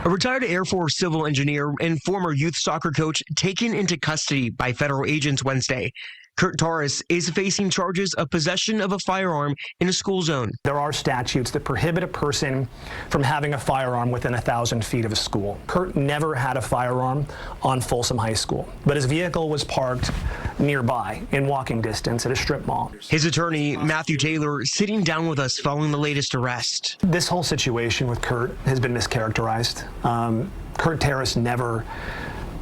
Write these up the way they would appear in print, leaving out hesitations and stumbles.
A retired Air Force civil engineer and former youth soccer coach taken into custody by federal agents Wednesday. Kurt Torres is facing charges of possession of a firearm in a school zone. There are statutes that prohibit a person from having a firearm within 1,000 feet of a school. Kurt never had a firearm on Folsom High School, but his vehicle was parked nearby in walking distance at a strip mall. His attorney, Matthew Taylor, sitting down with us following the latest arrest. This whole situation with Kurt has been mischaracterized. Kurt Torres never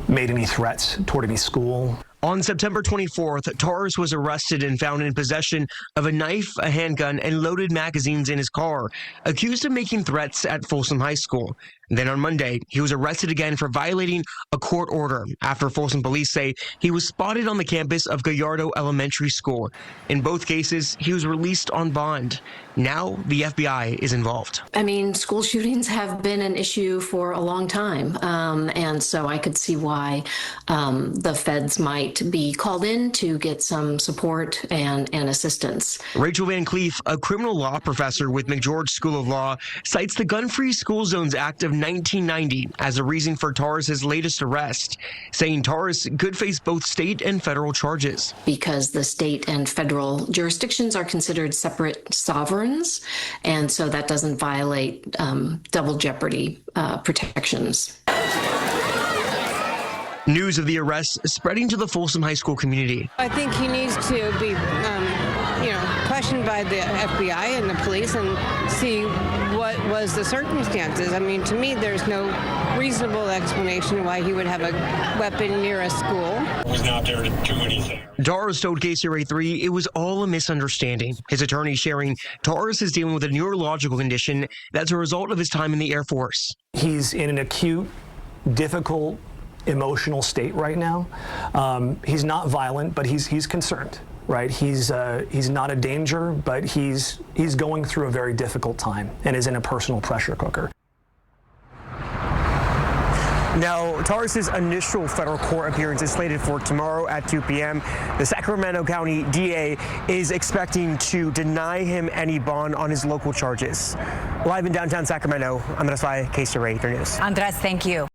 made any threats toward any school. On September 24th, Torres was arrested and found in possession of a knife, a handgun, and loaded magazines in his car, accused of making threats at Folsom High School. Then on Monday, he was arrested again for violating a court order after Folsom police say he was spotted on the campus of Gallardo Elementary School. In both cases, he was released on bond. Now the FBI is involved. I mean, school shootings have been an issue for a long time, and so I could see why the feds might be called in to get some support and assistance. Rachel Van Cleef, a criminal law professor with McGeorge School of Law, cites the Gun-Free School Zones Act of 1990 as a reason for Torres' latest arrest, saying Torres could face both state and federal charges. Because the state and federal jurisdictions are considered separate sovereigns, and so that doesn't violate double jeopardy protections. News of the arrest spreading to the Folsom High School community. I think he needs to be, questioned by the FBI and the police and see what was the circumstances. I mean, to me, there's no reasonable explanation why he would have a weapon near a school. He was not there to do anything. Torres told KCRA 3 it was all a misunderstanding. His attorney sharing Torres is dealing with a neurological condition that's a result of his time in the Air Force. He's in an acute, difficult, emotional state right now. He's not violent, but he's concerned, right? He's not a danger, but he's going through a very difficult time and is in a personal pressure cooker. Now, Torres' initial federal court appearance is slated for tomorrow at 2 p.m. The Sacramento County DA is expecting to deny him any bond on his local charges. Live in downtown Sacramento, I'm Andres Valle, KCRA 3 News. Andres, thank you.